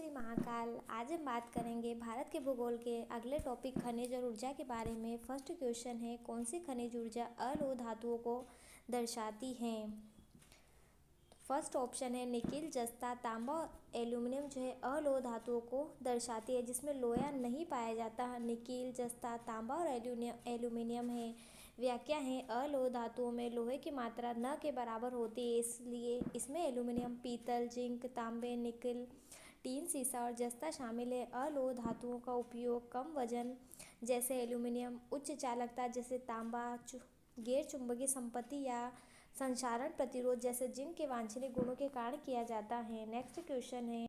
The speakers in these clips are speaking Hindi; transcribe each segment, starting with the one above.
श्री महाकाल। आज हम बात करेंगे भारत के भूगोल के अगले टॉपिक खनिज और ऊर्जा के बारे में। फर्स्ट क्वेश्चन है, कौन सी खनिज ऊर्जा अलोह धातुओं को दर्शाती है? फर्स्ट ऑप्शन है निकिल, जस्ता, तांबा, एल्यूमिनियम जो है अलोह धातुओं को दर्शाती है, जिसमें लोहा नहीं पाया जाता। निकिल, जस्ता, तांबा और एल्यूमिनियम है। व्याख्या है, अलोह धातुओं में लोहे की मात्रा न के बराबर होती है, इसलिए इसमें एल्यूमिनियम, पीतल, जिंक, तांबे, निकिल, टीन, सीसा और जस्ता शामिल है। अलोह धातुओं का उपयोग कम वजन जैसे एल्यूमिनियम, उच्च चालकता जैसे तांबा, गैर चुंबकीय संपत्ति या संक्षारण प्रतिरोध जैसे जिंक के वांछनीय गुणों के कारण किया जाता है। नेक्स्ट क्वेश्चन है,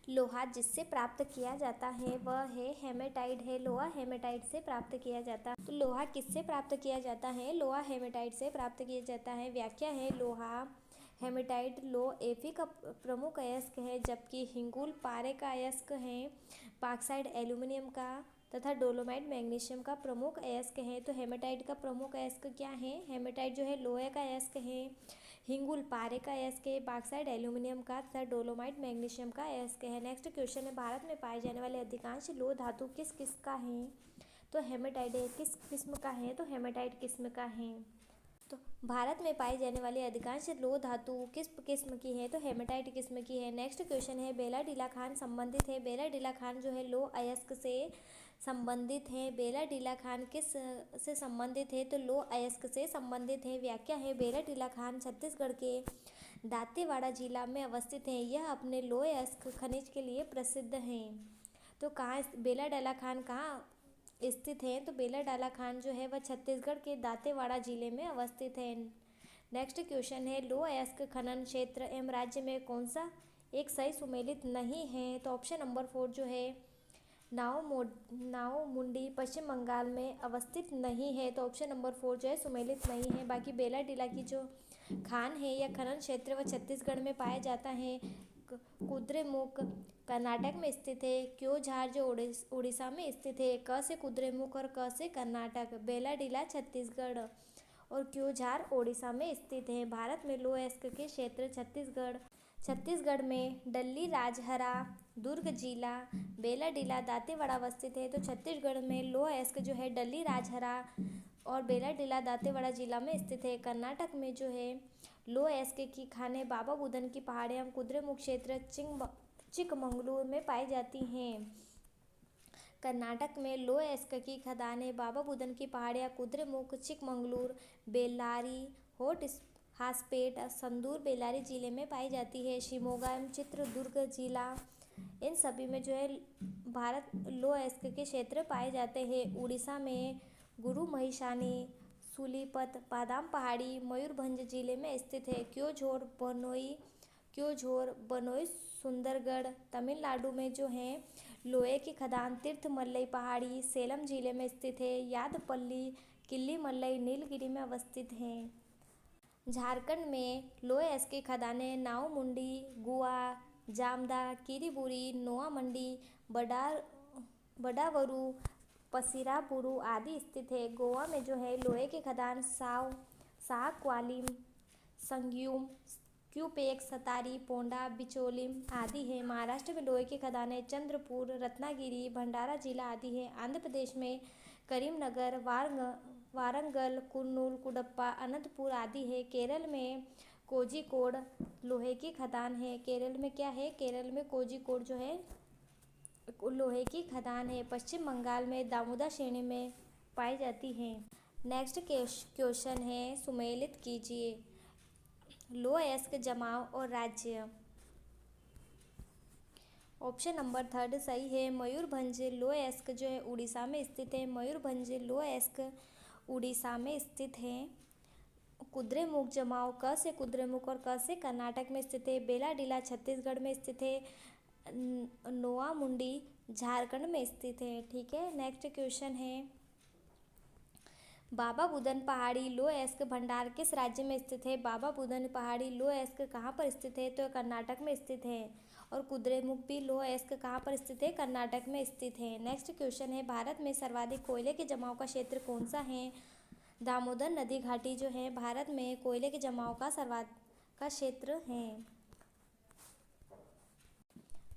लोहा जिससे प्राप्त किया जाता है वह है हेमेटाइट है। लोहा हेमेटाइट से प्राप्त किया जाता है। तो लोहा किससे प्राप्त किया जाता है? लोहा हेमेटाइट से प्राप्त किया जाता है। व्याख्या है, लोहा हेमेटाइट लोह एफी का प्रमुख अयस्क है, जबकि हिंगुल पारे का अयस्क है। बॉक्साइट एल्यूमिनियम का तथा डोलोमाइट मैग्नीशियम का प्रमुख अयस्क है। तो हेमेटाइट का प्रमुख अयस्क क्या है? हेमेटाइट जो है लोहे का अयस्क है, हिंगुल पारे का अयस्क है, बॉक्साइट एल्यूमिनियम का तथा डोलोमाइट मैग्नीशियम का अयस्क है। नेक्स्ट क्वेश्चन है, भारत में पाए जाने वाले अधिकांश लोह धातु किस किस का है? तो हेमेटाइट है। किस किस्म का है? तो हेमेटाइट किस्म का है। तो भारत में पाई जाने वाली अधिकांश लोह धातु किस किस्म की है? तो हेमेटाइट किस्म की है। नेक्स्ट क्वेश्चन है, बेला डीला खान संबंधित है। बेला डीला खान जो है लोह अयस्क से संबंधित है। बेला डीला खान किस से संबंधित है? तो लोह अयस्क से संबंधित है। व्याख्या है, बेला डीला खान छत्तीसगढ़ के दांतेवाड़ा जिला में अवस्थित है। यह अपने लोह अयस्क खनिज के लिए प्रसिद्ध है। तो कहाँ बेला डीला खान कहाँ स्थित है? तो बेला डाला खान जो है वह छत्तीसगढ़ के दांतेवाड़ा जिले में अवस्थित है। नेक्स्ट क्वेश्चन है, लोह अयस्क खनन क्षेत्र एवं राज्य में कौन सा एक सही सुमेलित नहीं है? तो ऑप्शन नंबर 4 जो है नाओमुंडी पश्चिम बंगाल में अवस्थित नहीं है। तो ऑप्शन नंबर 4 जो है सुमेलित नहीं है। बाकी बेला डीला की जो खान है या खनन क्षेत्र वह छत्तीसगढ़ में पाया जाता है। कुद्रेमुख कर्नाटक में स्थित है। क्योंझार जो उड़ीसा में स्थित है। क से कुद्रेमुख और क से कर्नाटक, बेला डीला छत्तीसगढ़ और क्योंझार ओडिशा में स्थित है। भारत में लोह अयस्क के क्षेत्र छत्तीसगढ़ में डल्ली, राजहरा, दुर्ग जिला, बेला डीला, दांतेवाड़ा अवस्थित है। तो छत्तीसगढ़ में लोह अयस्क जो है डल्ली, राजहरा और बेला डीला, दांतेवाड़ा जिला में स्थित है। कर्नाटक में जो है लोह अयस्क की खानें बाबा बुदन की पहाड़ियाँ कुद्रेमुख क्षेत्र चिकमंगलूर में पाई जाती हैं। कर्नाटक में लोह अयस्क की खदानें बाबा बुदन की पहाड़ियाँ कुद्रेमुख, चिकमंगलूर, बेल्लारी, हासपेट, संदूर, बेल्लारी जिले में पाई जाती है। शिमोगा एवं चित्रदुर्ग जिला, इन सभी में जो है भारत लोह अयस्क के क्षेत्र पाए जाते हैं। उड़ीसा में गुरु महिषानी, सूलीपत, बादाम पहाड़ी मयूरभंज जिले में स्थित है। क्योंझोर, बनोई, सुंदरगढ़, तमिलनाडु में जो है लोहे की खदान तीर्थमल्लई पहाड़ी सेलम जिले में स्थित है। यादपल्ली, किल्लीमल्लई नीलगिरी में अवस्थित है। झारखंड में लोह अयस्क की खदानें नाओमुंडी, गुआ, जामदा, किरीबुरी, नोआमंडी, बडावरू, पसिरापुरू आदि स्थित है। गोवा में जो है लोहे की खदान साहक्वालिम, संग्यूम, क्यूपेक, सतारी, पोंडा, बिचोलिम आदि है। महाराष्ट्र में लोहे की खदानें चंद्रपुर, रत्नागिरी, भंडारा जिला आदि है। आंध्र प्रदेश में करीमनगर, वारंगल, कुर्नूल, कुडप्पा, अनंतपुर आदि है। केरल में कोझिकोड लोहे की खदान है। केरल में क्या है? केरल में कोझिकोड जो है लोहे की खदान है। पश्चिम बंगाल में दामोदर श्रेणी में पाई जाती है। नेक्स्ट क्वेश्चन है, सुमेलित कीजिए लोह अयस्क जमाव और राज्य। ऑप्शन नंबर 3 सही है। मयूरभंज लोह अयस्क जो है उड़ीसा में स्थित है। मयूरभंज लोह अयस्क उड़ीसा में स्थित है। कुद्रेमुख जमाव क से कुद्रेमुख और क से कर्नाटक में स्थित है। बेला डीला छत्तीसगढ़ में स्थित है। नोआमुंडी झारखंड में स्थित है। ठीक है। नेक्स्ट क्वेश्चन है, बाबा बुदन पहाड़ी लोह अयस्क भंडार किस राज्य में स्थित है? बाबा बुदन पहाड़ी लोह अयस्क कहाँ पर स्थित है? तो कर्नाटक में स्थित है। और कुद्रेमुख भी लोह अयस्क कहाँ पर स्थित है? कर्नाटक में स्थित है। नेक्स्ट क्वेश्चन है, भारत में सर्वाधिक कोयले के जमाव का क्षेत्र कौन सा है? दामोदर नदी घाटी जो है भारत में कोयले के जमाव का क्षेत्र है।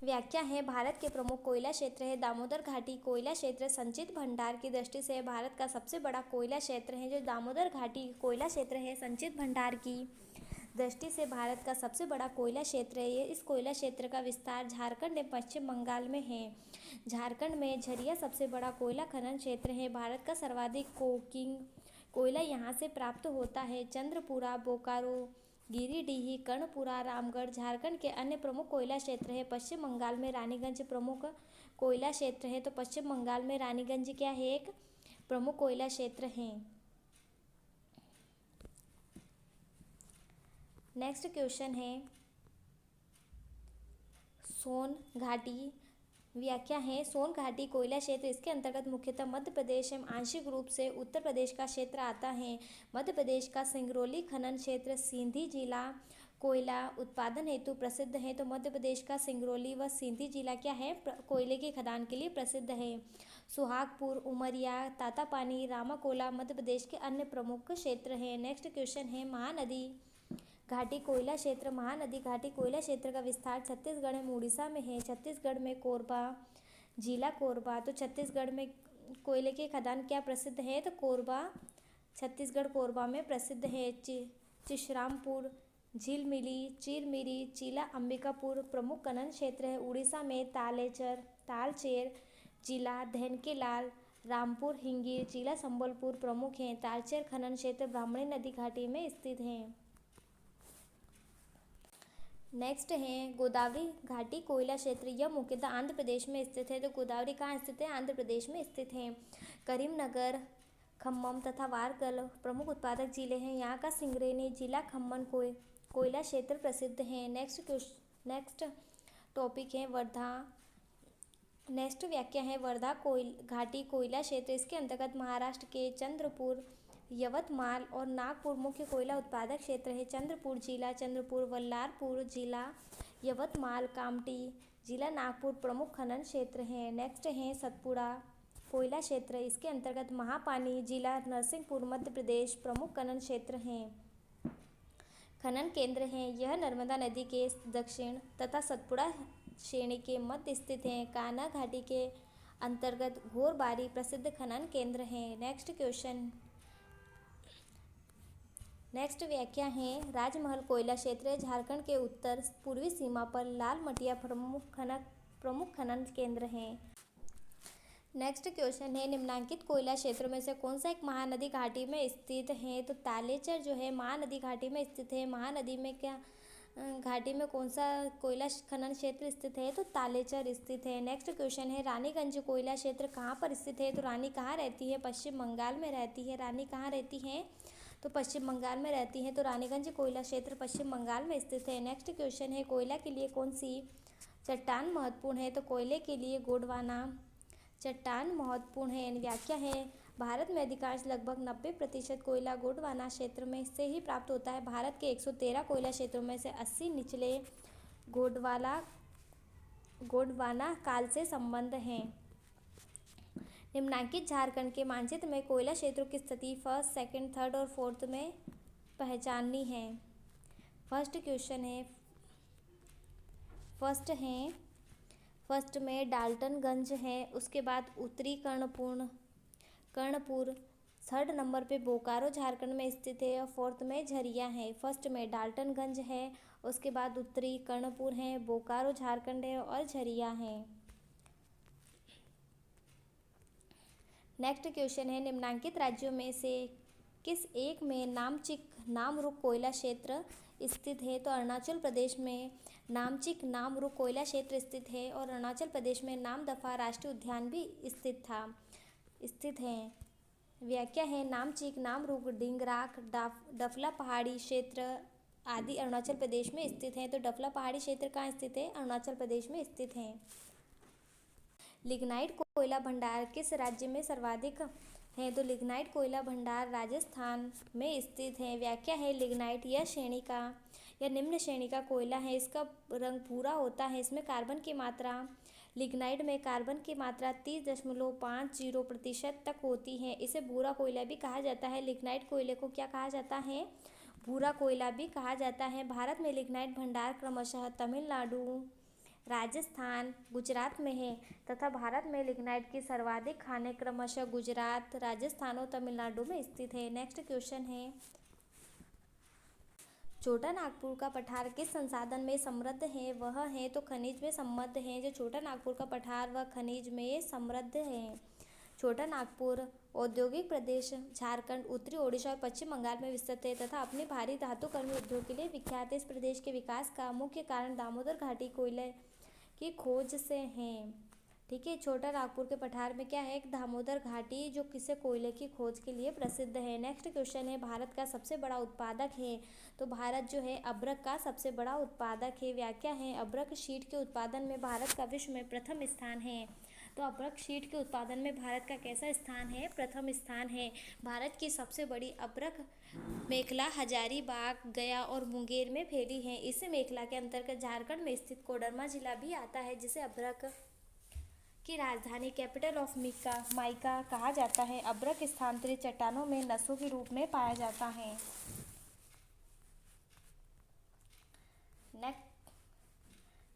व्याख्या है भारत के प्रमुख कोयला क्षेत्र है दामोदर घाटी कोयला क्षेत्र संचित भंडार की दृष्टि से भारत का सबसे बड़ा कोयला क्षेत्र है। जो दामोदर घाटी कोयला क्षेत्र है संचित भंडार की दृष्टि से भारत का सबसे बड़ा कोयला क्षेत्र है। ये इस कोयला क्षेत्र का विस्तार झारखंड एवं पश्चिम बंगाल में है। झारखंड में झरिया सबसे बड़ा कोयला खनन क्षेत्र है। भारत का सर्वाधिक कोकिंग कोयला यहाँ से प्राप्त होता है। चंद्रपुरा, बोकारो, गिरिडीह, कर्णपुरा, रामगढ़ झारखंड के अन्य प्रमुख कोयला क्षेत्र है। पश्चिम बंगाल में रानीगंज प्रमुख कोयला क्षेत्र है। तो पश्चिम बंगाल में रानीगंज क्या है, एक प्रमुख कोयला क्षेत्र है। नेक्स्ट क्वेश्चन है सोन घाटी। व्याख्या है सोन घाटी कोयला क्षेत्र इसके अंतर्गत मुख्यतः मध्य प्रदेश एवं आंशिक रूप से उत्तर प्रदेश का क्षेत्र आता है। मध्य प्रदेश का सिंगरौली खनन क्षेत्र सिंधी जिला कोयला उत्पादन हेतु प्रसिद्ध है। तो मध्य प्रदेश का सिंगरौली व सिंधी जिला क्या है, कोयले की खदान के लिए प्रसिद्ध है। सुहागपुर, उमरिया, तातापानी, रामाकोला मध्य प्रदेश के अन्य प्रमुख क्षेत्र हैं। नेक्स्ट क्वेश्चन है महानदी घाटी कोयला क्षेत्र। महानदी घाटी कोयला क्षेत्र का विस्तार छत्तीसगढ़ एवं उड़ीसा में है। छत्तीसगढ़ में कोरबा जिला कोरबा, तो छत्तीसगढ़ में कोयले की खदान क्या प्रसिद्ध है, तो कोरबा, छत्तीसगढ़ कोरबा में प्रसिद्ध है। चिशरामपुर, झिलमिली, चिरमिरी, चिला अंबिकापुर प्रमुख खनन क्षेत्र है। उड़ीसा में तालचेर जिला धनकेलाल, रामपुर हिंगीर जिला संबलपुर प्रमुख हैं। तालचेर खनन क्षेत्र ब्राह्मणी नदी घाटी में स्थित है। नेक्स्ट है गोदावरी घाटी कोयला क्षेत्र। यह मुख्यतः आंध्र प्रदेश में स्थित है। तो गोदावरी कहाँ स्थित है, आंध्र प्रदेश में स्थित है। करीमनगर, खम्मम तथा वारकल प्रमुख उत्पादक जिले हैं। यहाँ का सिंगरेनी जिला खम्मन कोयला क्षेत्र प्रसिद्ध है। नेक्स्ट टॉपिक है वर्धा। नेक्स्ट व्याख्या है वर्धा घाटी कोयला क्षेत्र इसके अंतर्गत महाराष्ट्र के चंद्रपुर, यवतमाल और नागपुर मुख्य कोयला उत्पादक क्षेत्र है। चंद्रपुर जिला चंद्रपुर, वल्लारपुर जिला यवतमाल, कामठी जिला नागपुर प्रमुख खनन क्षेत्र हैं। नेक्स्ट है सतपुड़ा कोयला क्षेत्र इसके अंतर्गत महापानी जिला नरसिंहपुर मध्य प्रदेश प्रमुख खनन क्षेत्र हैं, खनन केंद्र हैं। यह नर्मदा नदी के दक्षिण तथा सतपुड़ा श्रेणी के मध्य स्थित है। कान्हा घाटी के अंतर्गत घोरबारी प्रसिद्ध खनन केंद्र है। नेक्स्ट व्याख्या है राजमहल कोयला क्षेत्र झारखंड के उत्तर पूर्वी सीमा पर लाल मटिया प्रमुख खनन केंद्र है। नेक्स्ट क्वेश्चन है निम्नांकित कोयला क्षेत्रों में से कौन सा एक महानदी घाटी में स्थित है, तो तालेचर जो है महानदी घाटी में स्थित है। महानदी में क्या घाटी में कौन सा कोयला खनन क्षेत्र स्थित है, तो तालेचर स्थित है। नेक्स्ट क्वेश्चन है रानीगंज कोयला क्षेत्र कहाँ पर स्थित है, तो रानी कहाँ रहती है, पश्चिम बंगाल में रहती है। रानी कहाँ रहती है, तो पश्चिम बंगाल में रहती है। तो रानीगंज कोयला क्षेत्र पश्चिम बंगाल में स्थित है। नेक्स्ट क्वेश्चन है कोयला के लिए कौन सी चट्टान महत्वपूर्ण है, तो कोयले के लिए गोंडवाना चट्टान महत्वपूर्ण है। व्याख्या है भारत में अधिकांश लगभग 90% कोयला गोंडवाना क्षेत्र में से ही प्राप्त होता है। भारत के 113 कोयला क्षेत्रों में से 80 निचले गोंडवाना काल से संबंध हैं। निम्नांकित झारखंड के मानचित्र में कोयला क्षेत्रों की स्थिति फर्स्ट, सेकंड, थर्ड और फोर्थ में पहचाननी है। फर्स्ट में डाल्टनगंज है, उसके बाद उत्तरी कर्णपुर, थर्ड नंबर पे बोकारो झारखंड में स्थित है और फोर्थ में झरिया है। फर्स्ट में डाल्टनगंज है, उसके बाद उत्तरी कर्णपुर है, बोकारो झारखंड है और झरिया है। नेक्स्ट क्वेश्चन है निम्नांकित राज्यों में से किस एक में नामचिक नामरुक कोयला क्षेत्र स्थित है, तो अरुणाचल प्रदेश में नामचिक नामरुक कोयला क्षेत्र स्थित है और अरुणाचल प्रदेश में नामदफा राष्ट्रीय उद्यान भी स्थित है। व्याख्या है नामचिक नामरुक डिंगराक डफला पहाड़ी क्षेत्र आदि अरुणाचल प्रदेश में स्थित है। तो डफला पहाड़ी क्षेत्र कहाँ स्थित है, अरुणाचल प्रदेश में स्थित है। लिग्नाइट कोयला भंडार किस राज्य में सर्वाधिक है, तो लिग्नाइट कोयला भंडार राजस्थान में स्थित है। व्याख्या है लिग्नाइट यह निम्न श्रेणी का कोयला है। इसका रंग भूरा होता है। इसमें कार्बन की मात्रा लिग्नाइट में कार्बन की मात्रा 30.50% तक होती है। इसे भूरा कोयला भी कहा जाता है। लिग्नाइट कोयले को क्या कहा जाता है, भूरा कोयला भी कहा जाता है। भारत में लिग्नाइट भंडार क्रमशः तमिलनाडु, राजस्थान गुजरात में है तथा भारत में लिग्नाइट की सर्वाधिक खानें क्रमशः गुजरात, राजस्थान और तमिलनाडु में स्थित है। नेक्स्ट क्वेश्चन है, छोटा नागपुर का पठार किस संसाधन में समृद्ध है? वह है तो खनिज में समृद्ध है। जो छोटा नागपुर का पठार वह खनिज में समृद्ध है। छोटा नागपुर औद्योगिक प्रदेश झारखंड, उत्तरी ओडिशा और पश्चिम बंगाल में विस्तृत है तथा अपने भारी धातुकर्मी उद्योग के लिए विख्यात है। इस प्रदेश के विकास का मुख्य कारण दामोदर घाटी कोयले की खोज से है। ठीक है, छोटा नागपुर के पठार में क्या है? एक दामोदर घाटी जो किसे कोयले की खोज के लिए प्रसिद्ध है। नेक्स्ट क्वेश्चन है, भारत का सबसे बड़ा उत्पादक है? तो भारत जो है अब्रक का सबसे बड़ा उत्पादक है। व्याख्या है, अब्रक शीट के उत्पादन में भारत का विश्व में प्रथम स्थान है। तो अब्रक शीट के उत्पादन में भारत का कैसा स्थान है? प्रथम स्थान है। भारत की सबसे बड़ी अब्रक मेखला हजारीबाग, गया और मुंगेर में फैली है। इस मेखला के अंतर्गत झारखंड में स्थित कोडरमा जिला भी आता है, जिसे अब्रक की राजधानी कैपिटल ऑफ माइका कहा जाता है। अब्रक स्थानांतरित चट्टानों में नसों के रूप में पाया जाता है।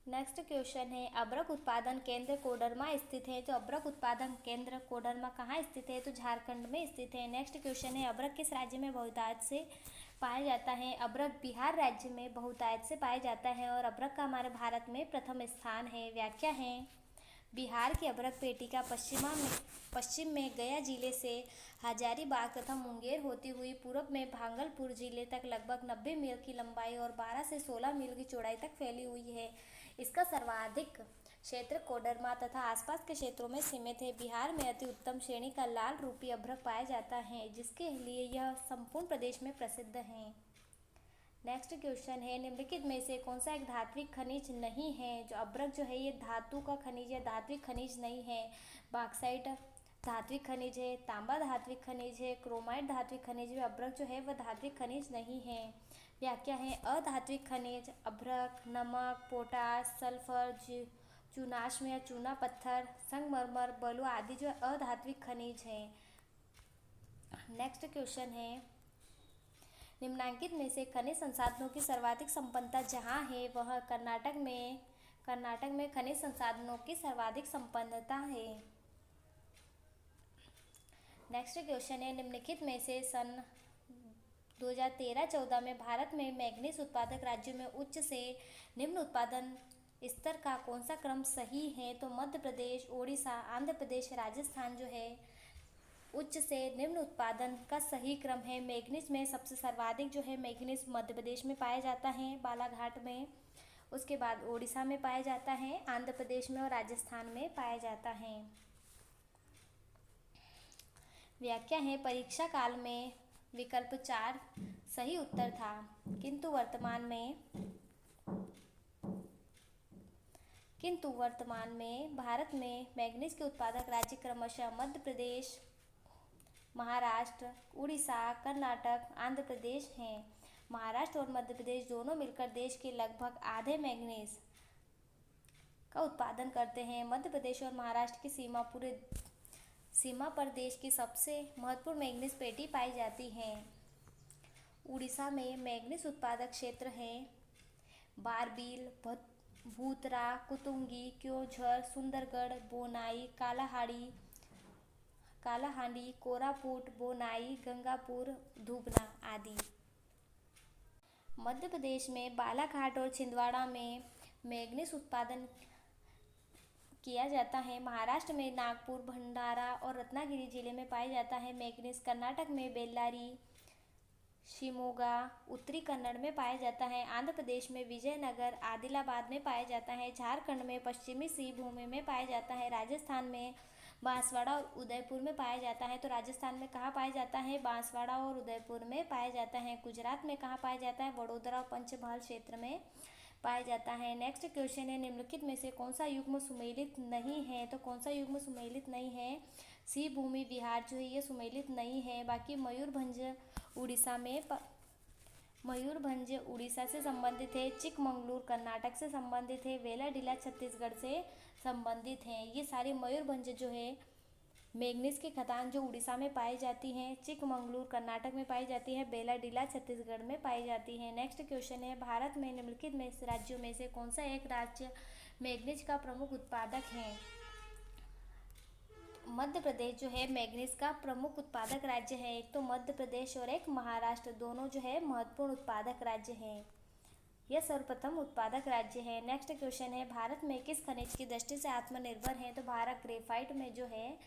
नेक्स्ट क्वेश्चन है, अब्रक उत्पादन केंद्र कोडरमा स्थित है। तो अब्रक उत्पादन केंद्र कोडरमा कहाँ स्थित है? तो झारखंड में स्थित है। नेक्स्ट क्वेश्चन है, अब्रक किस राज्य में बहुतायत से पाया जाता है? अब्रक बिहार राज्य में बहुतायत से पाया जाता है और अब्रक का हमारे भारत में प्रथम स्थान है। व्याख्या है, बिहार की अब्रक पेटिका पश्चिम में गया जिले से हजारीबाग तथा मुंगेर होती हुई पूर्व में भागलपुर जिले तक लगभग 90 मील की लंबाई और 12 से 16 मील की चौड़ाई तक फैली हुई है। इसका सर्वाधिक क्षेत्र कोडरमा तथा आसपास के क्षेत्रों में सीमित है। बिहार में अति उत्तम श्रेणी का लाल रूपी अब्रक पाया जाता है, जिसके लिए यह संपूर्ण प्रदेश में प्रसिद्ध है। नेक्स्ट क्वेश्चन है, निम्नलिखित में से कौन सा एक धात्विक खनिज नहीं है? जो अब्रक जो है ये धातु का खनिज है, धात्विक खनिज नहीं है। बॉक्साइट धात्विक खनिज है, तांबा धात्विक खनिज है, क्रोमाइट धात्विक खनिज है। अब्रक जो है वह धात्विक खनिज नहीं है। व्याख्या है, अधात्विक खनिज अब्रक, नमक, पोटास, सल्फर, चूनाश्म या चूना पत्थर, संगमरमर, बलुआ आदि जो अधात्विक खनिज है। नेक्स्ट क्वेश्चन है, निम्नलिखित में से खनिज संसाधनों की सर्वाधिक संपन्नता जहाँ है वह कर्नाटक में खनिज संसाधनों की सर्वाधिक संपन्नता है। नेक्स्ट क्वेश्चन है, निम्नलिखित में से सन 2013-14 में भारत में मैग्नीज उत्पादक राज्यों में उच्च से निम्न उत्पादन स्तर का कौन सा क्रम सही है? तो मध्य प्रदेश, ओडिशा, आंध्र प्रदेश, राजस्थान जो है उच्च से निम्न उत्पादन का सही क्रम है। मैग्नीज में सबसे सर्वाधिक जो है मैग्नीज मध्य प्रदेश में पाया जाता है, बालाघाट में। उसके बाद ओडिशा में पाया जाता है, आंध्र प्रदेश में और राजस्थान में पाया जाता है। व्याख्या है, परीक्षा काल में विकल्प 4 सही उत्तर था, किंतु वर्तमान में भारत में मैग्नीज के उत्पादक राज्य क्रमशः मध्य प्रदेश, महाराष्ट्र, उड़ीसा, कर्नाटक, आंध्र प्रदेश हैं। महाराष्ट्र और मध्य प्रदेश दोनों मिलकर देश के लगभग आधे मैग्नीज का उत्पादन करते हैं। मध्य प्रदेश और महाराष्ट्र की सीमा पर देश की सबसे महत्वपूर्ण मैग्नीज पेटी पाई जाती है। उड़ीसा में मैग्नीज उत्पादक क्षेत्र हैं बारबील, भूतरा, कुतुंगी, क्योंझर, सुंदरगढ़, बोनाई, कालाहांडी, कोरापुट, बोनाई, गंगापुर, धुबना आदि। मध्य प्रदेश में बालाघाट और छिंदवाड़ा में मैग्नीज उत्पादन किया जाता है। महाराष्ट्र में नागपुर, भंडारा और रत्नागिरी जिले में पाया जाता है मैग्नीज। कर्नाटक में बेल्लारी, शिमोगा, उत्तरी कन्नड़ में पाया जाता है। आंध्र प्रदेश में विजयनगर, आदिलाबाद में पाया जाता है। झारखंड में पश्चिमी सिंहभूम में पाया जाता है। राजस्थान में बांसवाड़ा और उदयपुर में पाया जाता है। तो राजस्थान में कहाँ पाया जाता है? बांसवाड़ा और उदयपुर में पाया जाता है। गुजरात में कहाँ पाया जाता है? वडोदरा और पंचमहल क्षेत्र में पाया जाता है। नेक्स्ट क्वेश्चन है, निम्नलिखित में से कौन सा युग्म सुमेलित नहीं है? तो कौन सा युग्म सुमेलित नहीं है? सिंहभूमि बिहार जो है ये सुमेलित नहीं है। बाकी मयूरभंज उड़ीसा से संबंधित है, चिकमंगलूर कर्नाटक से संबंधित है, वेलाडीला छत्तीसगढ़ से संबंधित हैं। ये सारी मयूरभंज जो है मैग्नीज की खदान जो उड़ीसा में पाई जाती हैं, चिकमंगलूर कर्नाटक में पाई जाती है, बेलाडीला छत्तीसगढ़ में पाई जाती है। नेक्स्ट क्वेश्चन है, भारत में निम्नलिखित में राज्यों में से कौन सा एक राज्य मैग्नीज का प्रमुख उत्पादक है। मध्य प्रदेश जो है मैग्नीज का प्रमुख उत्पादक राज्य है। एक तो मध्य प्रदेश और एक महाराष्ट्र, दोनों जो है महत्वपूर्ण उत्पादक राज्य हैं। यह सर्वप्रथम उत्पादक राज्य है। नेक्स्ट क्वेश्चन है, भारत में किस खनिज की दृष्टि से आत्मनिर्भर है? तो भारत ग्रेफाइट में जो है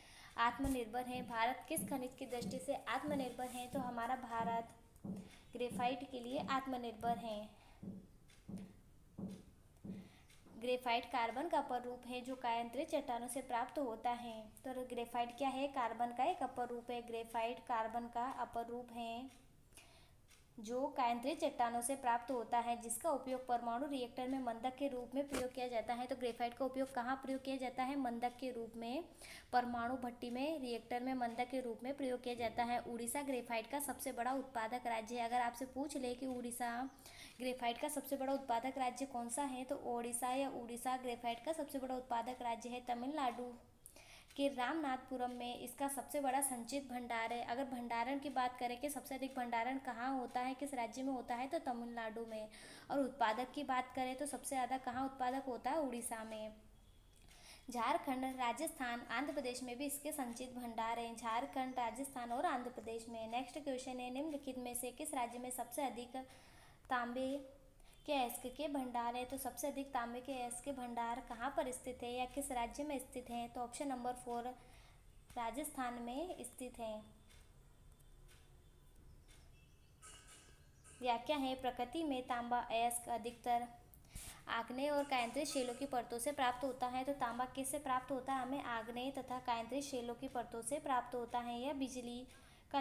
आत्मनिर्भर है। भारत किस खनिज की दृष्टि से आत्मनिर्भर है? तो हमारा भारत ग्रेफाइट के लिए आत्मनिर्भर है। ग्रेफाइट कार्बन का अपर रूप है जो कायांतरित चट्टानों से प्राप्त होता है। तो ग्रेफाइट क्या है? कार्बन का एक अपर रूप है। ग्रेफाइट कार्बन का अपर रूप है जो कायांतरित चट्टानों से प्राप्त होता है, जिसका उपयोग परमाणु रिएक्टर में मंदक के रूप में प्रयोग किया जाता है। तो ग्रेफाइट का उपयोग कहाँ प्रयोग किया जाता है? मंदक के रूप में, परमाणु भट्टी में, रिएक्टर में मंदक के रूप में प्रयोग किया जाता है। उड़ीसा ग्रेफाइट का सबसे बड़ा उत्पादक राज्य है। अगर आपसे पूछ ले कि उड़ीसा ग्रेफाइट का सबसे बड़ा उत्पादक राज्य कौन सा है, तो उड़ीसा ग्रेफाइट का सबसे बड़ा उत्पादक राज्य है। तमिलनाडु कि रामनाथपुरम में इसका सबसे बड़ा संचित भंडार है। अगर भंडारण की बात करें कि सबसे अधिक भंडारण कहाँ होता है, किस राज्य में होता है, तो तमिलनाडु में। और उत्पादक की बात करें तो सबसे ज़्यादा कहाँ उत्पादक होता है? उड़ीसा में। झारखंड, राजस्थान, आंध्र प्रदेश में भी इसके संचित भंडार हैं। झारखंड, राजस्थान और आंध्र प्रदेश में। नेक्स्ट क्वेश्चन है, निम्नलिखित में से किस राज्य में सबसे अधिक तांबे के अयस्क के भंडार है? तो सबसे अधिक तांबे के अयस्क के भंडार कहाँ पर स्थित है या किस राज्य में स्थित है? तो ऑप्शन नंबर 4 राजस्थान में स्थित है। व्याख्या है, प्रकृति में तांबा अयस्क अधिकतर आग्नेय और कायांतरित शैलों की परतों से प्राप्त होता है। तो तांबा किससे प्राप्त होता है? हमें आग्नेय तथा कायांतरित शैलों की परतों से प्राप्त होता है। यह बिजली का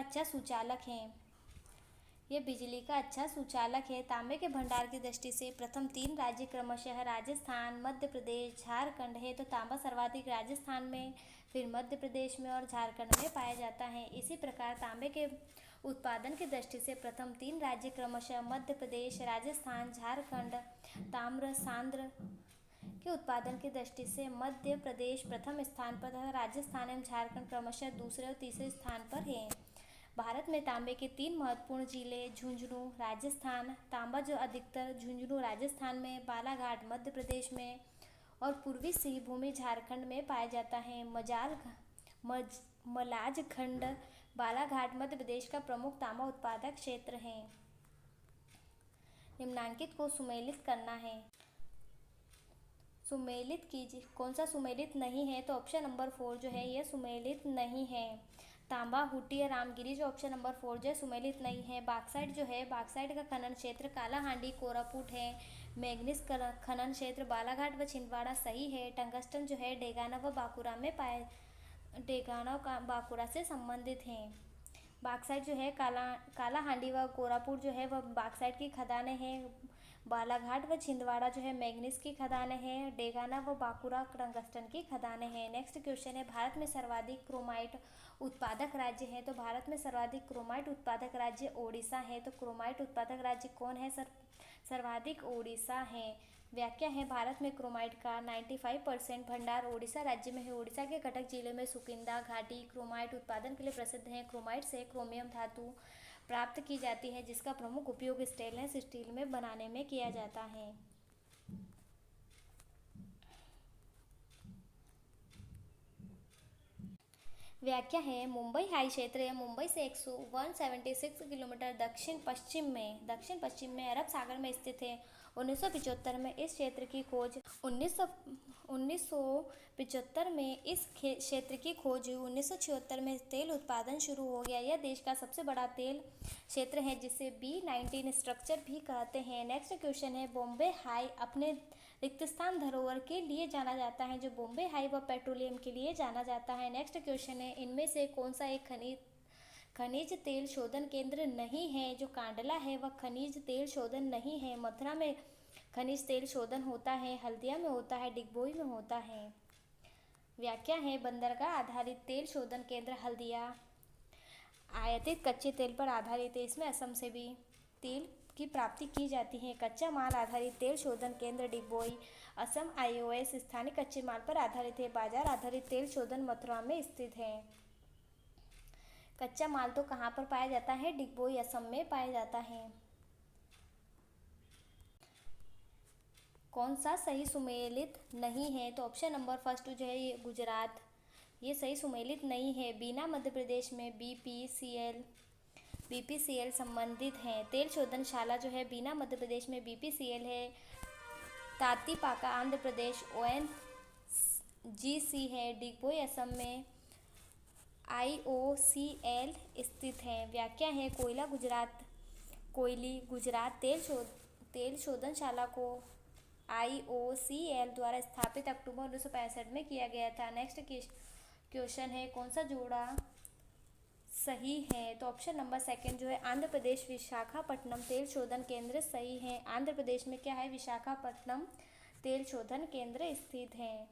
अच्छा सुचालक है। तांबे के भंडार की दृष्टि से प्रथम 3 राज्य क्रमशः राजस्थान, मध्य प्रदेश, झारखंड है। तो तांबा सर्वाधिक राजस्थान में, फिर मध्य प्रदेश में और झारखंड में पाया जाता है। इसी प्रकार तांबे के उत्पादन की दृष्टि से प्रथम 3 राज्य क्रमशः मध्य प्रदेश, राजस्थान, झारखंड। ताम्र सांद्र के उत्पादन की दृष्टि से मध्य प्रदेश प्रथम स्थान पर तथा राजस्थान एवं झारखंड क्रमशः दूसरे और तीसरे स्थान पर हैं। भारत में तांबे के 3 महत्वपूर्ण जिले झुंझुनू, राजस्थान, तांबा जो अधिकतर झुंझुनू राजस्थान में, बालाघाट मध्य प्रदेश में और पूर्वी सिंहभूमि झारखंड में पाया जाता है। मलाजखंड, बालाघाट मध्य प्रदेश का प्रमुख तांबा उत्पादक क्षेत्र है। निम्नांकित को सुमेलित करना है। सुमेलित कीजिए। कौन सा सुमेलित नहीं है? तो ऑप्शन नंबर 4 जो है यह सुमेलित नहीं है। तांबा, हुट्टी या रामगिरी जो ऑप्शन नंबर 4 जो है सुमेलित नहीं है। बॉक्साइट जो है, बॉक्साइट का खनन क्षेत्र कालाहांडी, कोरापुट है। मैग्नीज खनन क्षेत्र बालाघाट व छिंदवाड़ा सही है। टंगस्टन जो है डेगाना व बांकुरा से संबंधित हैं। बॉक्साइट जो है कालाहांडी व कोरापुट जो है वह बॉक्साइट की खदानें हैं। बालाघाट व छिंदवाड़ा जो है मैग्नीज की खदानें हैं। डेगाना व बांकुरा टंगस्टन की खदानें हैं। नेक्स्ट क्वेश्चन है, भारत में सर्वाधिक क्रोमाइट उत्पादक राज्य है? तो भारत में सर्वाधिक क्रोमाइट उत्पादक राज्य ओडिशा है। तो क्रोमाइट उत्पादक राज्य कौन है? सर्वाधिक ओडिशा है। व्याख्या है, भारत में क्रोमाइट का 95% भंडार ओडिशा राज्य में है। ओडिशा के कटक जिले में सुकिंदा घाटी क्रोमाइट उत्पादन के लिए प्रसिद्ध है। क्रोमाइट से क्रोमियम धातु प्राप्त की जाती है, जिसका प्रमुख उपयोग स्टेनलेस स्टील में बनाने में किया जाता है। व्याख्या है, मुंबई हाई क्षेत्र या मुंबई से 176 किलोमीटर दक्षिण पश्चिम में अरब सागर में स्थित है। 1975 में इस क्षेत्र की खोज 1975 में इस क्षेत्र की खोज हुई। 1976 में तेल उत्पादन शुरू हो गया। यह देश का सबसे बड़ा तेल क्षेत्र है, जिसे B19 स्ट्रक्चर भी कहते हैं। नेक्स्ट क्वेश्चन है, बॉम्बे हाई अपने रिक्तस्थान धरोहर के लिए जाना जाता है, जो बॉम्बे हाई व पेट्रोलियम के लिए जाना जाता है। नेक्स्ट क्वेश्चन है, इनमें से कौन सा एक खनिज तेल शोधन केंद्र नहीं है? जो कांडला है वह खनिज तेल शोधन नहीं है। मथुरा में खनिज तेल शोधन होता है, हल्दिया में होता है, डिगबोई में होता है। व्याख्या है, बंदरगाह आधारित तेल शोधन केंद्र हल्दिया आयातित कच्चे तेल पर आधारित है। इसमें असम से भी तेल की प्राप्ति की जाती है। कच्चा माल आधारित तेल शोधन केंद्र डिगबोई असम IOS स्थानीय कच्चे माल पर आधारित है। बाजार आधारित तेल शोधन मथुरा में स्थित है। कच्चा माल तो कहाँ पर पाया जाता है? डिगबोई असम में पाया जाता है। कौन सा सही सुमेलित नहीं है? तो ऑप्शन नंबर फर्स्ट जो है ये गुजरात, ये सही सुमेलित नहीं है। बीना मध्य प्रदेश में बीपीसीएल संबंधित हैं। तेल शोधनशाला जो है बीना मध्य प्रदेश में बीपीसीएल है। तातीपाका आंध्र प्रदेश ओएनजीसी है। डिगबोई असम में आईओसीएल स्थित है। व्याख्या है कोयली गुजरात तेल शोधनशाला को आईओसीएल द्वारा स्थापित अक्टूबर 1965 में किया गया था। नेक्स्ट क्वेश्चन है कौन सा जोड़ा सही है? तो ऑप्शन नंबर सेकंड जो है आंध्र प्रदेश विशाखापट्टनम तेल शोधन केंद्र सही है। आंध्र प्रदेश में क्या है? विशाखापट्टनम तेल शोधन केंद्र स्थित है।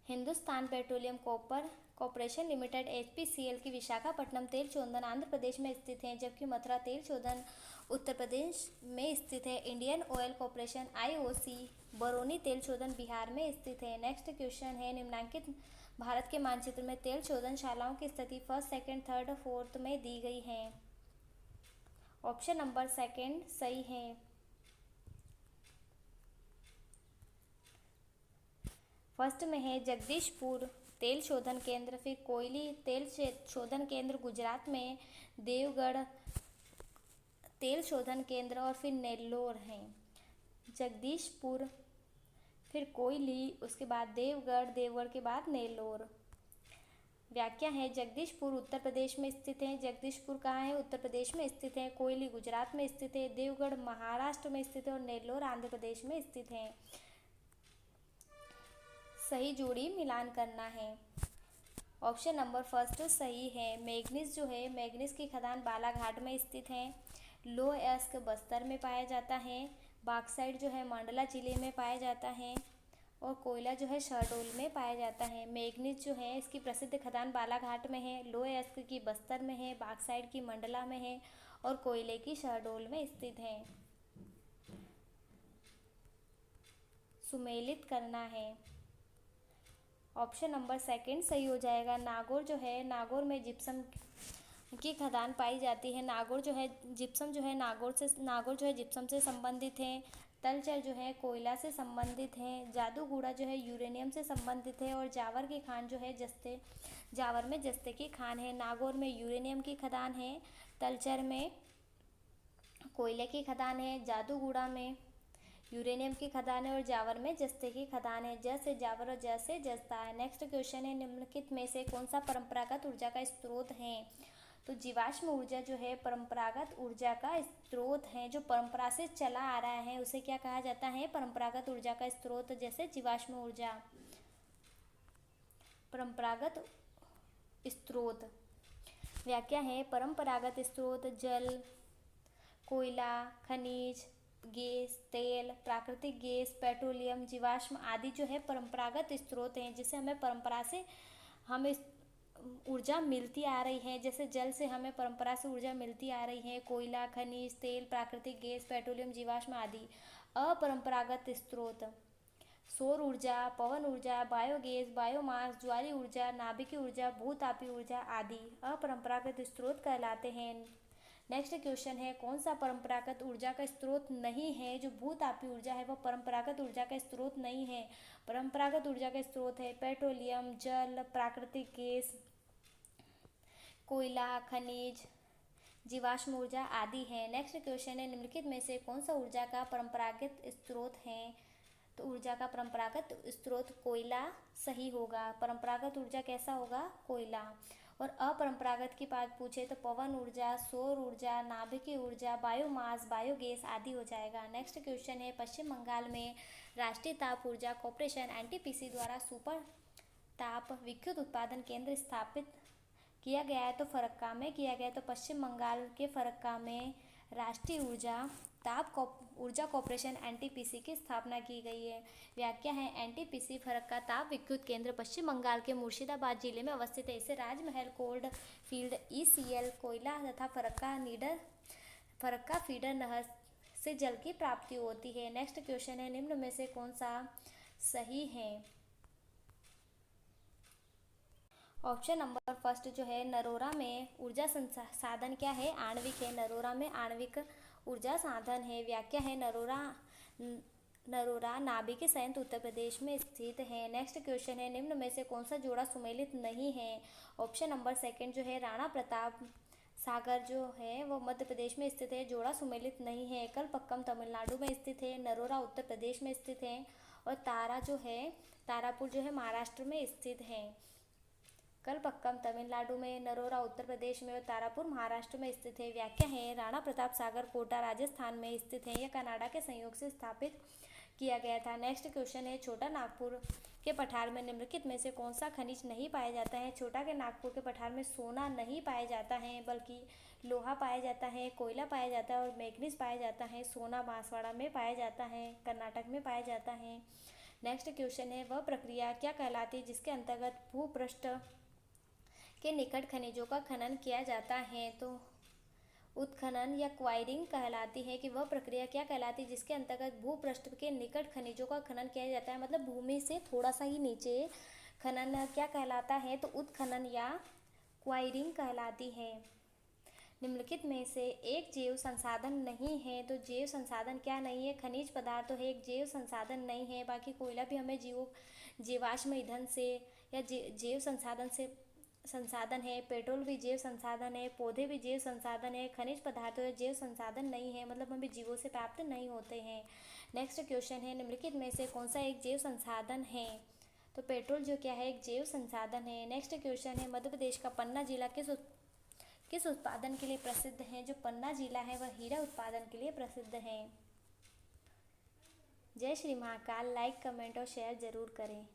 Hindustan petroleum corporation limited HPCL की विशाखापट्टनम तेल शोधन आंध्र प्रदेश में स्थित है, जबकि मथुरा तेल शोधन उत्तर प्रदेश में स्थित है। Indian oil corporation IOC Barauni तेल शोधन बिहार में स्थित है। नेक्स्ट क्वेश्चन है निम्नलिखित भारत के मानचित्र में तेल शोधनशालाओं की स्थिति फर्स्ट, सेकंड, थर्ड, फोर्थ में दी गई है। ऑप्शन नंबर सेकंड सही है। फर्स्ट में है जगदीशपुर तेल शोधन केंद्र, फिर कोयली तेल शोधन केंद्र गुजरात में, देवगढ़ तेल शोधन केंद्र और फिर नेल्लोर है। जगदीशपुर, फिर कोयली, उसके बाद देवगढ़ के बाद नेल्लोर। व्याख्या है जगदीशपुर उत्तर प्रदेश में स्थित है। जगदीशपुर कहाँ है? उत्तर प्रदेश में स्थित है। कोयली गुजरात में स्थित है। देवगढ़ महाराष्ट्र में स्थित है और नेल्लोर आंध्र प्रदेश में स्थित है। सही जोड़ी मिलान करना है। ऑप्शन नंबर फर्स्ट सही है। मैग्नीज जो है मैग्नीज की खदान बालाघाट में स्थित है। लोहयस्क बस्तर में पाया जाता है। बॉक्साइट जो है मंडला जिले में पाया जाता है और कोयला जो है शहडोल में पाया जाता है। मैग्नीज जो है इसकी प्रसिद्ध खदान बालाघाट में है, लोहयस्क की बस्तर में है, बॉक्साइट की मंडला में है और कोयले की शहडोल में स्थित है। सुमेलित करना है। ऑप्शन नंबर सेकंड सही हो जाएगा। नागौर जो है नागौर में जिप्सम की खदान पाई जाती है। नागौर जो है जिप्सम से संबंधित है। तलचर जो है कोयला से संबंधित है। जादूगुड़ा जो है यूरेनियम से संबंधित है और जावर की खान जो है जावर में जस्ते की खान है। नागौर में यूरेनियम की खदान है, तलचर में कोयले की खदान है, जादूगुड़ा में यूरेनियम की खदान है और जावर में जस्ते की खदान है। जस से जावर और जस से जस्ता है। नेक्स्ट क्वेश्चन है निम्नलिखित में से कौन सा परंपरागत ऊर्जा का स्रोत है? तो जीवाश्म ऊर्जा जो है परंपरागत ऊर्जा का स्रोत है। जो परंपरा से चला आ रहा है उसे क्या कहा जाता है? परंपरागत ऊर्जा का स्रोत। जैसे जीवाश्म ऊर्जा। परंपरागत स्रोत। व्याख्या है परंपरागत स्रोत जल, कोयला, खनिज, गैस, तेल, प्राकृतिक गैस, पेट्रोलियम, जीवाश्म आदि जो है परंपरागत स्रोत हैं, जिसे हमें परंपरा से हमें ऊर्जा मिलती आ रही है। जैसे जल से हमें परंपरा से ऊर्जा मिलती आ रही है। कोयला, खनिज, तेल, प्राकृतिक गैस, पेट्रोलियम, जीवाश्म आदि। अपरंपरागत स्रोत सौर ऊर्जा, पवन ऊर्जा, बायोगैस, बायोमास, ज्वारीय ऊर्जा, नाभिकीय ऊर्जा, भूतापीय ऊर्जा आदि अपरंपरागत स्रोत कहलाते हैं। नेक्स्ट क्वेश्चन है कौन सा परंपरागत ऊर्जा का स्रोत नहीं है? जो भूतापीय ऊर्जा है वह परंपरागत ऊर्जा का स्रोत नहीं है। परंपरागत ऊर्जा का स्रोत है पेट्रोलियम, जल, प्राकृतिक गैस, कोयला, खनिज, जीवाश्म ऊर्जा आदि है। नेक्स्ट क्वेश्चन है निम्नलिखित में से कौन सा ऊर्जा का परंपरागत स्रोत है? तो ऊर्जा का परंपरागत स्रोत कोयला सही होगा। परंपरागत ऊर्जा कैसा होगा? कोयला। और अपरंपरागत की बात पूछे तो पवन ऊर्जा, सौर ऊर्जा, नाभिकीय ऊर्जा, बायोमास, बायोगैस आदि हो जाएगा। नेक्स्ट क्वेश्चन है पश्चिम बंगाल में राष्ट्रीय ताप ऊर्जा कॉरपोरेशन एनटीपीसी द्वारा सुपर ताप विद्युत उत्पादन केंद्र स्थापित किया गया है। तो फरक्का में किया गया है। तो पश्चिम बंगाल के फरक्का में राष्ट्रीय ऊर्जा कॉरपोरेशन एनटीपीसी की स्थापना की गई है। व्याख्या है एनटीपीसी फरक्का ताप विद्युत केंद्र पश्चिम बंगाल के मुर्शिदाबाद जिले में अवस्थित है। इसे राजमहल कोल्ड फील्ड ईसीएल कोयला तथा फरक्का फीडर नहर से जल की प्राप्ति होती है। नेक्स्ट क्वेश्चन है निम्न में से कौन सा सही है? ऑप्शन नंबर फर्स्ट जो है नरोरा में ऊर्जा साधन क्या है? आणविक है। नरोरा में आणविक ऊर्जा साधन है। व्याख्या है नरोरा नाभिक संयंत्र उत्तर प्रदेश में स्थित है। नेक्स्ट क्वेश्चन है, निम्न में से कौन सा जोड़ा सुमेलित नहीं है? ऑप्शन नंबर सेकंड जो है राणा प्रताप सागर जो है वो मध्य प्रदेश में स्थित है, जोड़ा सुमेलित नहीं है। कलपक्कम तमिलनाडु में स्थित है, नरोरा उत्तर प्रदेश में स्थित है और तारा जो है तारापुर जो है महाराष्ट्र में स्थित है। कलपक्कम तमिलनाडु में, नरोरा उत्तर प्रदेश में और तारापुर महाराष्ट्र में स्थित है। व्याख्या है, राणा प्रताप सागर कोटा राजस्थान में स्थित है, यह कनाडा के संयोग से स्थापित किया गया था। नेक्स्ट क्वेश्चन है, छोटा नागपुर के पठार में निम्नलिखित में से कौन सा खनिज नहीं पाया जाता है? छोटा के नागपुर के पठार में सोना नहीं पाया जाता है, बल्कि लोहा पाया जाता है, कोयला पाया जाता है और मैग्नीज पाया जाता है। सोना बांसवाड़ा में पाया जाता है, कर्नाटक में पाया जाता है। नेक्स्ट क्वेश्चन है, वह प्रक्रिया क्या कहलाती है जिसके अंतर्गत भूपृष्ठ के निकट खनिजों का खनन किया जाता है? तो उत्खनन या क्वायरिंग कहलाती है। कि वह प्रक्रिया क्या कहलाती है जिसके अंतर्गत भूपृष्ठ के निकट खनिजों का खनन किया जाता है, मतलब भूमि से थोड़ा सा ही नीचे खनन क्या कहलाता है? तो उत्खनन या क्वायरिंग कहलाती है। निम्नलिखित में से एक जैव संसाधन नहीं है, तो जैव संसाधन क्या नहीं है? खनिज पदार्थ तो है, एक जैव संसाधन नहीं है। बाकी कोयला भी हमें जीवाश्म ईंधन से या जैव संसाधन है, पेट्रोल भी जैव संसाधन है, पौधे भी जैव संसाधन है। खनिज पदार्थ जैव संसाधन नहीं है, मतलब हमें जीवों से प्राप्त नहीं होते हैं। नेक्स्ट क्वेश्चन है, निम्नलिखित में से कौन सा एक जैव संसाधन है? तो पेट्रोल जो क्या है एक जैव संसाधन है। नेक्स्ट क्वेश्चन है, मध्य प्रदेश का पन्ना जिला किस उत्पादन के लिए प्रसिद्ध है? जो पन्ना जिला है वह हीरा उत्पादन के लिए प्रसिद्ध है। जय श्री महाकाल। लाइक, कमेंट और शेयर जरूर करें।